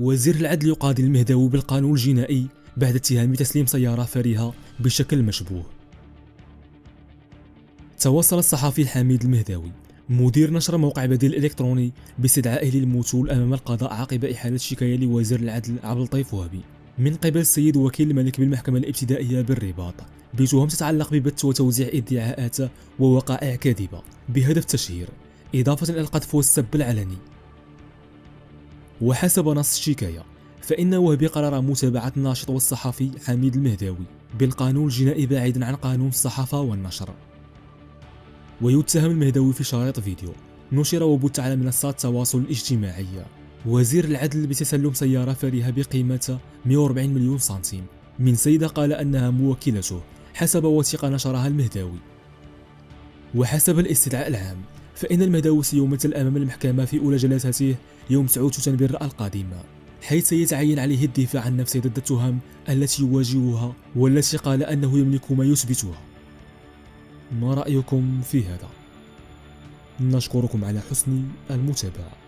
وزير العدل يقاضي المهداوي بالقانون الجنائي بعد اتهام تسليم سيارة فارهة بشكل مشبوه. توصل الصحفي حميد المهداوي مدير نشر موقع بديل الإلكتروني باستدعائه للموصول أمام القضاء عقب إحالة شكاية لوزير العدل عبد اللطيف وهبي من قبل السيد وكيل الملك بالمحكمة الابتدائية بالرباط بتهم تتعلق ببث وتوزيع ادعاءات ووقائع كاذبة بهدف التشهير إضافة إلى القذف والسب العلني. وحسب نص الشكاية فإن وهبي قرر متابعة الناشط والصحفي حميد المهداوي بالقانون الجنائي بعيدا عن قانون الصحافة والنشر. ويتهم المهداوي في شريط فيديو نشر وبث على منصات التواصل الاجتماعي وزير العدل بتسلم سيارة فارهة بقيمة 140 مليون سنتيم من سيدة قال أنها موكلته حسب وثيقة نشرها المهداوي. وحسب الاستدعاء العام فإن المهداوي سيمثل أمام المحكمة في أولى جلساته يوم 9 شتنبر القادم، حيث سيتعين عليه الدفاع عن نفسه ضد التهم التي يواجهها والتي قال أنه يملك ما يثبتها. ما رأيكم في هذا؟ نشكركم على حسن المتابعة.